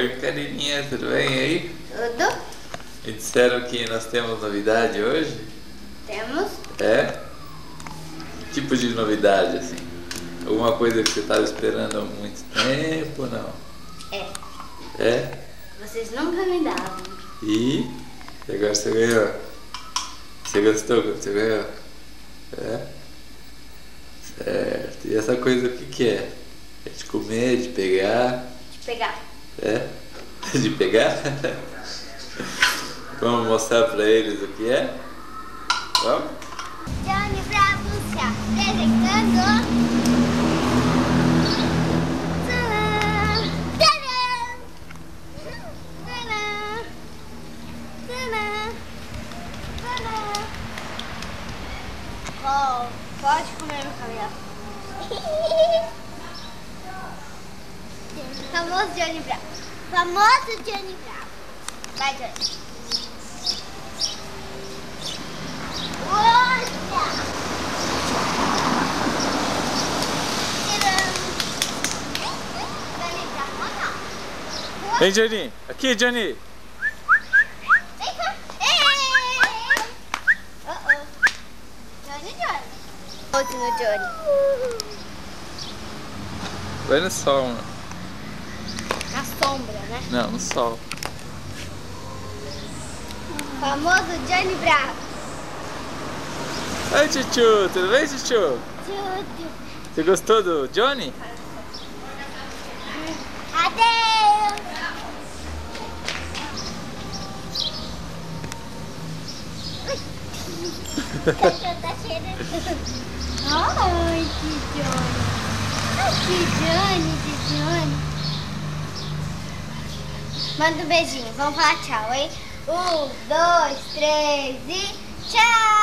Carininha, tudo bem aí? Tudo? Me disseram que nós temos novidade hoje? Temos. É? Que tipo de novidade, assim? Alguma coisa que você estava esperando há muito tempo ou não? É. É? Vocês nunca me davam. E agora você ganhou? Você gostou quando você ganhou? É? Certo. E essa coisa o que que é? É de comer, de pegar? De pegar. É? De pegar? Vamos mostrar pra eles o que é? Vamos? Johnny Bravo se apresentando. Tadã! Tadã! Tadã! Tadã! Tadã! Oh, pode comer meu cabelo. Famoso Johnny Bravo. Famoso Johnny Bravo. Vai, Johnny. Vem, Johnny! Aqui, Johnny! Johnny. Outro no Johnny. Vai no sol, mano. Na sombra, né? Não, no sol. Famoso Johnny Bravo. Oi, Chuchu! Tudo bem, Chuchu? Tudo. Você gostou do Johnny? Adeus. Tá cheirando. Ai, que Johnny. Ai, que Johnny. Manda um beijinho. Vamos falar tchau, hein? 1, 2, 3 e tchau!